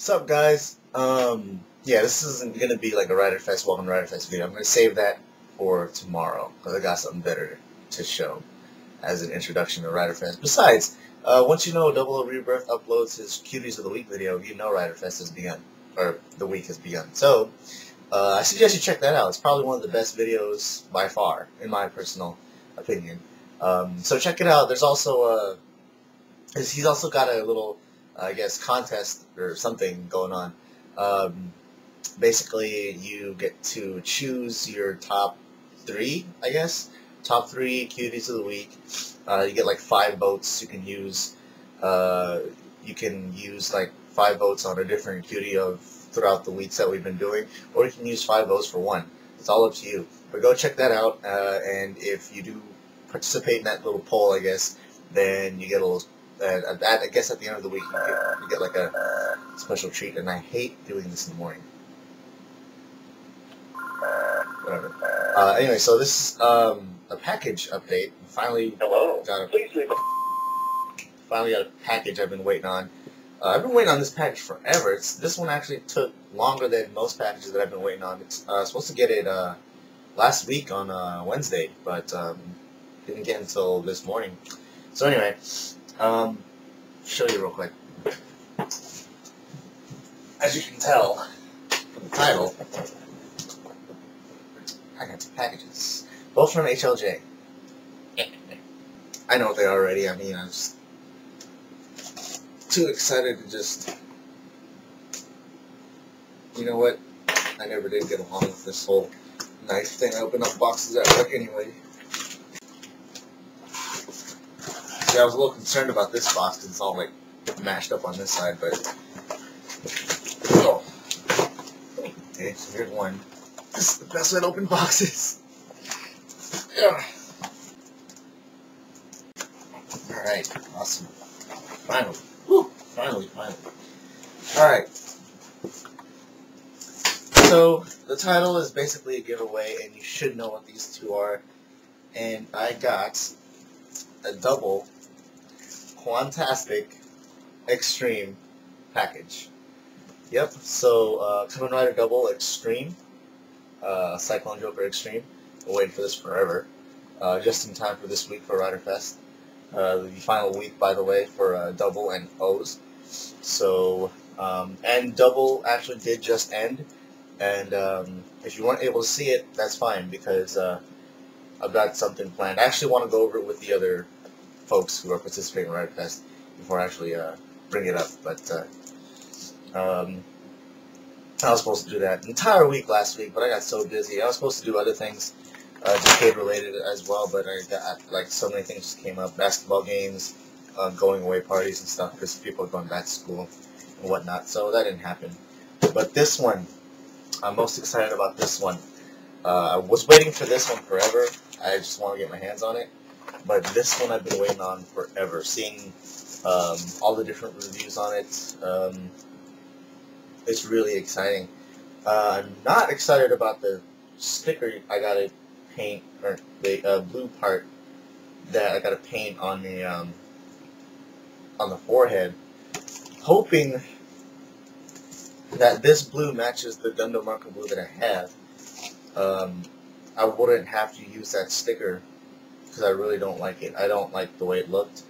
What's up, guys? Yeah, this isn't gonna be like a Rider Fest, welcome to Rider Fest video. I'm gonna save that for tomorrow because I got something better to show as an introduction to Rider Fest. Besides, once you know Double O Rebirth uploads his Cuties of the Week video, you know Rider Fest has begun, or the week has begun. So, I suggest you check that out. It's probably one of the best videos by far, in my personal opinion. So check it out. There's also he's also got a little, I guess, contest or something going on. Basically, you get to choose your top three, I guess. Top three cuties of the week. You get like 5 votes. You can use like 5 votes on a different cutie of throughout the weeks that we've been doing, or you can use 5 votes for one. It's all up to you. But go check that out, and if you do participate in that little poll, I guess, then you get a little. I guess at the end of the week you get like a special treat, and I hate doing this in the morning. Whatever. Anyway, so this is a package update. Finally got a package I've been waiting on. I've been waiting on this package forever. This one actually took longer than most packages that I've been waiting on. It's supposed to get it last week on Wednesday, but didn't get it until this morning. So anyway, show you real quick. As you can tell from the title, I got 2 packages, both from HLJ. I know what they are already. I mean, I'm just too excited to just, you know what? I never did get along with this whole knife thing. I open up boxes at work anyway. See, I was a little concerned about this box because it's all like mashed up on this side, but oh. Okay, so here's one. This is the best way to open boxes. Alright, awesome. Finally. Woo! Finally. Alright. So, the title is basically a giveaway, and you should know what these 2 are. And I got a double Quantastic Xtreme package. Yep, so Kamen Rider Double Xtreme, Cyclone Joker Xtreme. Been waiting for this forever. Just in time for this week for Rider Fest. The final week, by the way, for Double and O's. So, and Double actually did just end. And if you weren't able to see it, that's fine, because I've got something planned. I actually want to go over it with the other folks who are participating in Rider Fest before I actually bring it up. But I was supposed to do that entire week last week, but I got so busy. I was supposed to do other things, just kid related as well, but I got like so many things just came up: basketball games, going away parties and stuff, because people are going back to school and whatnot. So that didn't happen. But this one, I'm most excited about this one. I was waiting for this one forever. I just want to get my hands on it. But this one I've been waiting on forever. Seeing all the different reviews on it, it's really exciting. I'm not excited about the sticker I gotta paint, or the blue part that I gotta paint on the forehead. Hoping that this blue matches the Gundam marker blue that I have. I wouldn't have to use that sticker because I really don't like it. I don't like the way it looked.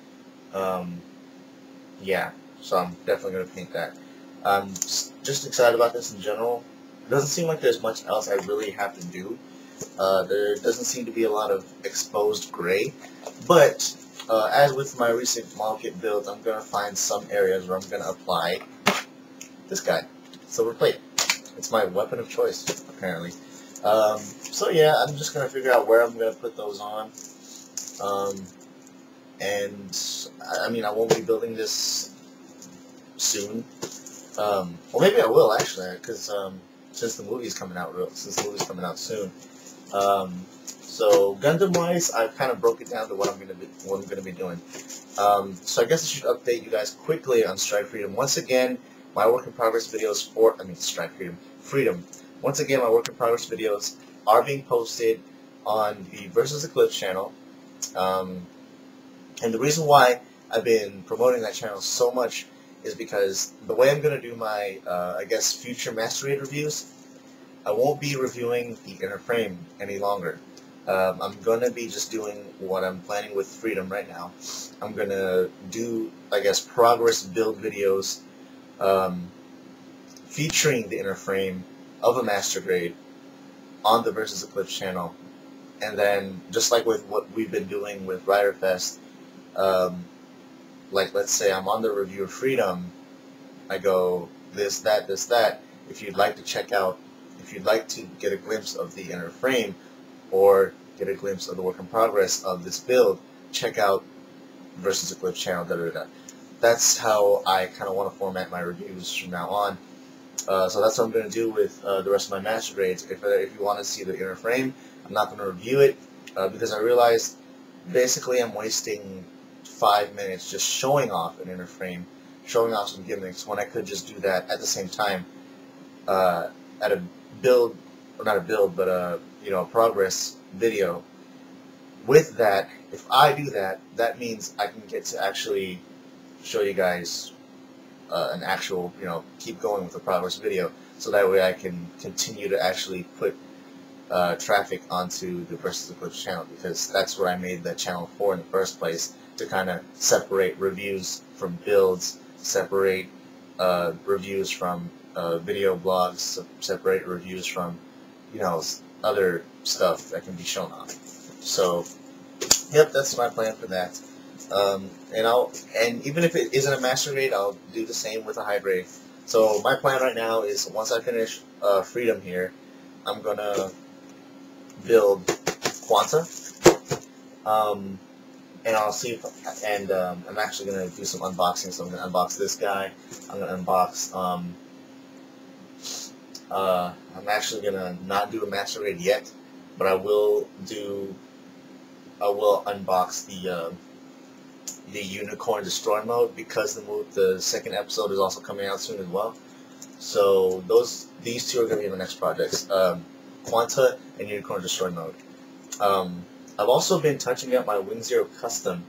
Yeah, so I'm definitely going to paint that. I'm just excited about this in general. It doesn't seem like there's much else I really have to do. There doesn't seem to be a lot of exposed gray. But as with my recent model kit builds, I'm going to find some areas where I'm going to apply this guy, silver plate. It's my weapon of choice, apparently. So yeah, I'm just going to figure out where I'm going to put those on. And I mean, I won't be building this soon. Well, maybe I will actually, because since the movie's coming out soon. So Gundam-wise, I've kind of broke it down to what I'm gonna be doing. So I guess I should update you guys quickly on Strike Freedom. Once again, my work in progress videos Strike Freedom. Once again, my work in progress videos are being posted on the versuseclipse channel. And the reason why I've been promoting that channel so much is because the way I'm going to do my, I guess, future master grade reviews, I won't be reviewing the inner frame any longer. I'm going to be just doing what I'm planning with Freedom right now. I'm going to do, I guess, progress build videos featuring the inner frame of a master grade on the versuseclipse channel. And then, just like with what we've been doing with RiderFest, like let's say I'm on the review of Freedom, I go this, that, this, that. If you'd like to check out, if you'd like to get a glimpse of the inner frame or get a glimpse of the work in progress of this build, check out versuseclipse channel, da da da. That's how I kind of want to format my reviews from now on. So that's what I'm going to do with the rest of my master grades. If you want to see the inner frame, I'm not going to review it because I realized basically I'm wasting 5 minutes just showing off an inner frame, showing off some gimmicks, when I could just do that at the same time at a build, or not a build, but a progress video. With that, if I do that, that means I can get to actually show you guys an actual, keep going with the progress video, so that way I can continue to actually put traffic onto the versuseclipse channel, because that's what I made that channel for in the first place, to kind of separate reviews from builds, separate reviews from video blogs, separate reviews from, other stuff that can be shown off. So, yep, that's my plan for that. And even if it isn't a master grade, I'll do the same with a high grade. So my plan right now is, once I finish Freedom here, I'm gonna build Quanta, and I'll see if, I'm actually gonna do some unboxing. So I'm gonna unbox this guy. I'm gonna unbox. I'm actually gonna not do a master grade yet, but I will unbox the Unicorn Destroy mode, because the second episode is also coming out soon as well. So these two are going to be my next projects, Quanta and Unicorn Destroy mode. I've also been touching up my Wing Zero Custom,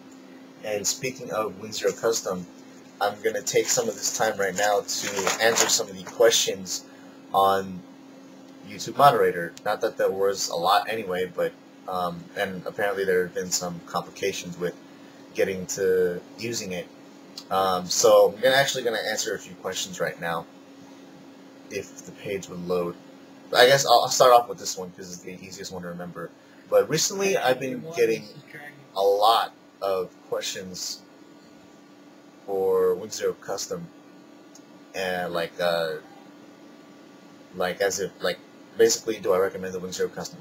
and speaking of Wing Zero Custom, I'm going to take some of this time right now to answer some of the questions on YouTube Moderator. Not that there was a lot anyway, but and apparently there have been some complications with getting to using it. So I'm actually going to answer a few questions right now, if the page would load. I guess I'll start off with this one because it's the easiest one to remember. But recently I've been getting a lot of questions for Wing Zero Custom, and basically, do I recommend the Wing Zero Custom?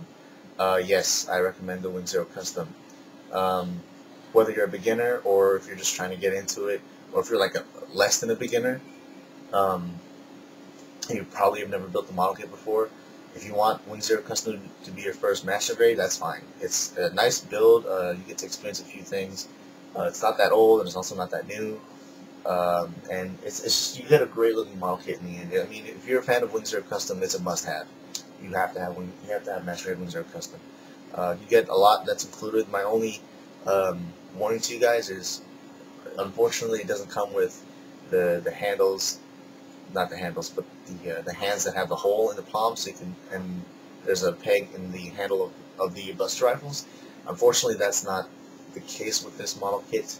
Yes, I recommend the Wing Zero Custom. Whether you're a beginner, or if you're just trying to get into it, or if you're like less than a beginner, and you probably have never built a model kit before, if you want Wing Zero Custom to be your first master grade, that's fine. It's a nice build. You get to experience a few things. It's not that old, and it's also not that new. And it's just, you get a great looking model kit in the end. I mean, if you're a fan of Wing Zero Custom, it's a must-have. You have to have master grade Wing Zero Custom. You get a lot that's included. My only warning to you guys is, unfortunately, it doesn't come with the handles, not the handles, but the hands that have the hole in the palm, so you can, and there's a peg in the handle of the Buster rifles. Unfortunately, that's not the case with this model kit,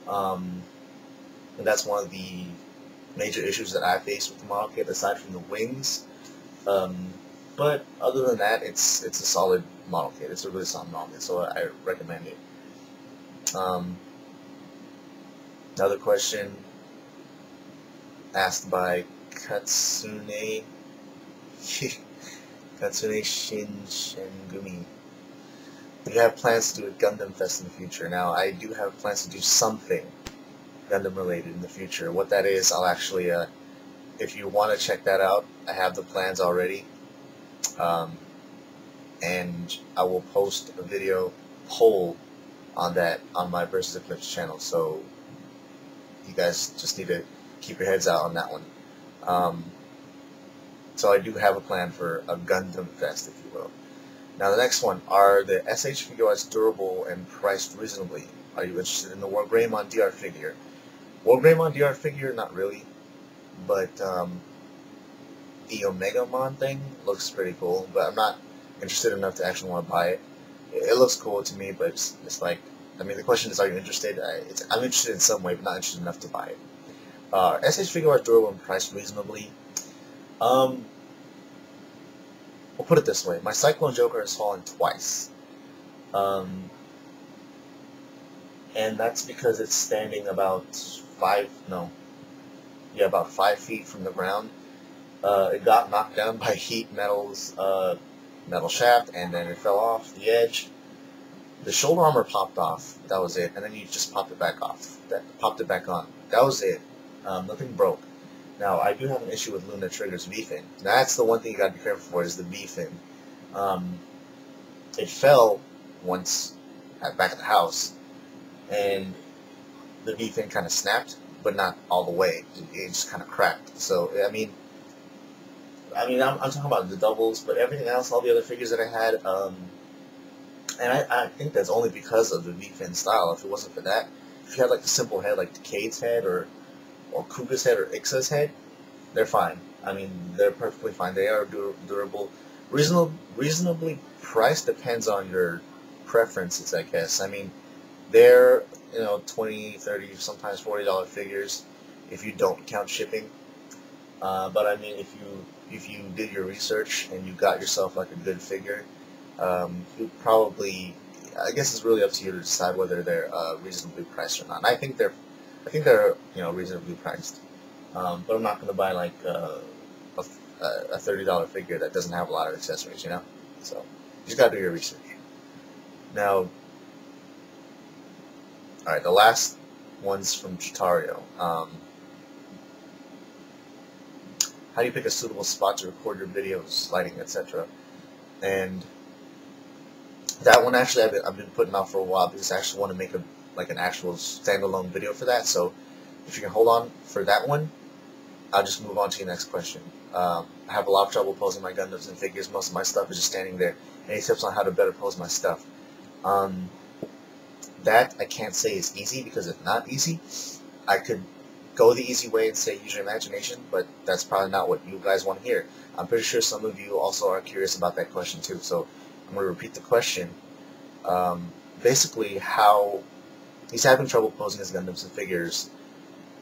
and that's one of the major issues that I face with the model kit, aside from the wings. But other than that, it's a solid model kit. It's a really solid model kit, so I recommend it. Another question asked by Katsune Shinshengumi. Do you have plans to do a Gundam Fest in the future? Now, I do have plans to do something Gundam related in the future. What that is, I'll actually, if you want to check that out, I have the plans already. And I will post a video poll on that on my versuseclipse channel, so you guys just need to keep your heads out on that one. So I do have a plan for a Gundam Fest, if you will. Now the next one, are the SH figure arts durable and priced reasonably? Are you interested in the War Greymon DR figure? Wargreymon DR figure, not really, but the Omegamon thing looks pretty cool, but I'm not interested enough to actually want to buy it. It looks cool to me, but it's like, I mean, the question is, are you interested? I'm interested in some way, but not interested enough to buy it. SH figure are durable and priced reasonably. We'll put it this way: my Cyclone Joker has fallen twice, and that's because it's standing about about 5 feet from the ground. It got knocked down by Heat Metal's metal shaft, and then it fell off the edge. The shoulder armor popped off. That was it. And then you just popped it back off. Popped it back on. That was it. Nothing broke. Now, I do have an issue with Luna Trigger's V-fin. That's the one thing you gotta be careful for, is the V-fin. It fell once back at the house, and the V-fin kind of snapped, but not all the way. It just kind of cracked. So, I mean, I'm talking about the doubles, but everything else, all the other figures that I had, and I think that's only because of the V-fin style. If it wasn't for that, if you had like a simple head like Decade's head or Kuga's head or Ixa's head, they're fine. I mean, they're perfectly fine. They are durable. Reasonably priced depends on your preferences, I guess. I mean, they're, $20, $30, sometimes $40 figures if you don't count shipping. But I mean, if you did your research and you got yourself like a good figure, you probably, I guess it's really up to you to decide whether they're reasonably priced or not. And I think they're reasonably priced. But I'm not going to buy like a $30 figure that doesn't have a lot of accessories, So you just got to do your research. Now, all right, the last one's from Chitario. How do you pick a suitable spot to record your videos, lighting, etc.? And that one actually I've been putting off for a while because I actually want to make an actual standalone video for that. So if you can hold on for that one, I'll just move on to your next question. I have a lot of trouble posing my Gundams and figures. Most of my stuff is just standing there. Any tips on how to better pose my stuff? That I can't say is easy because it's not easy. I could go the easy way and say use your imagination, but that's probably not what you guys want to hear. I'm pretty sure some of you also are curious about that question too, so I'm going to repeat the question. Basically, how he's having trouble posing his Gundams and figures,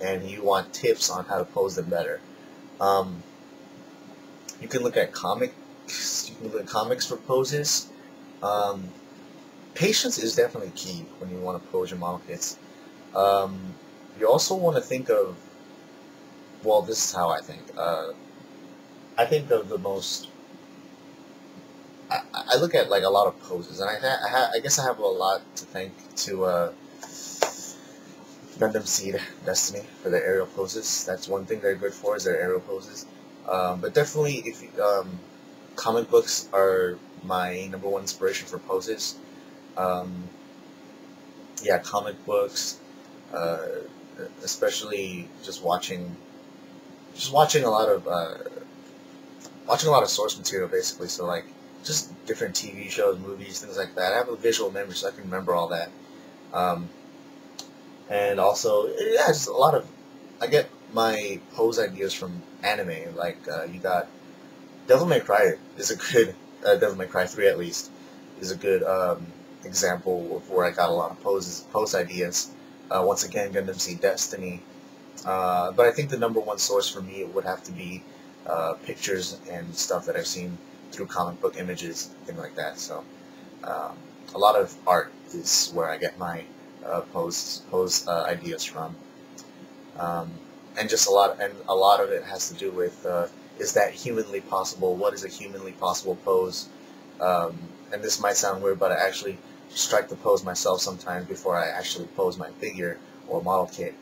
and you want tips on how to pose them better. You can look at comics. You can look at comics for poses. Patience is definitely key when you want to pose your model kits. You also want to think of, well, this is how I think. I think of the most, I look at like a lot of poses, and I guess I have a lot to thank to Gundam Seed Destiny for their aerial poses. That's one thing they're good for, is their aerial poses. But definitely, if comic books are my #1 inspiration for poses. Yeah, comic books, especially just watching a lot of source material, basically. So like just different TV shows, movies, things like that. I have a visual memory, so I can remember all that. And also, yeah, just a lot of, I get my pose ideas from anime. Like you got Devil May Cry is a good Devil May Cry 3 at least is a good example of where I got a lot of pose ideas. Once again, Gundam Seed Destiny. But I think the #1 source for me would have to be pictures and stuff that I've seen through comic book images, things like that. So a lot of art is where I get my pose ideas from, and just a lot of it has to do with is that humanly possible? What is a humanly possible pose? And this might sound weird, but I actually strike the pose myself sometimes before I actually pose my figure or model kit,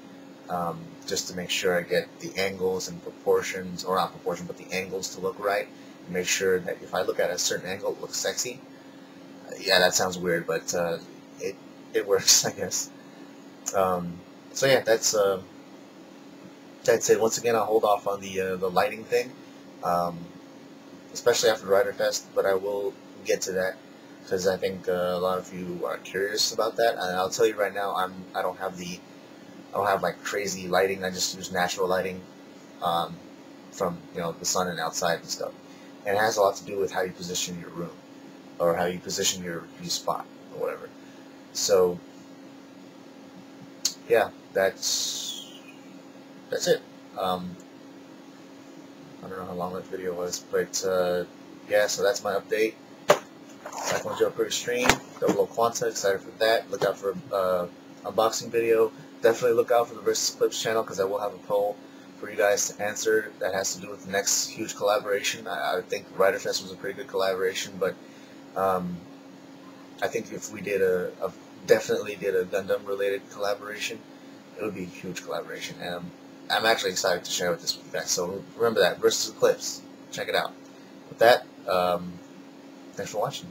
just to make sure I get the angles and proportions, or not proportion, but the angles to look right, and make sure that if I look at a certain angle, it looks sexy. Yeah, that sounds weird, but it works, I guess. So yeah, that's it. Once again, I'll hold off on the lighting thing, especially after Rider Fest, but I will get to that because I think a lot of you are curious about that. And I'll tell you right now, I don't have the don't have like crazy lighting. I just use natural lighting from the sun and outside and stuff. And it has a lot to do with how you position your room or how you position your view spot or whatever. So yeah, that's it. I don't know how long that video was, but yeah, so that's my update. Cyclone Joker Extreme, Double O Quanta, excited for that. Look out for unboxing video. Definitely look out for the versuseclipse channel, because I will have a poll for you guys to answer that has to do with the next huge collaboration. I think Rider Fest was a pretty good collaboration, but I think if we definitely did a Gundam related collaboration, it would be a huge collaboration, and I'm actually excited to share this with you guys. So remember that, versuseclipse, check it out. With that, thanks for watching.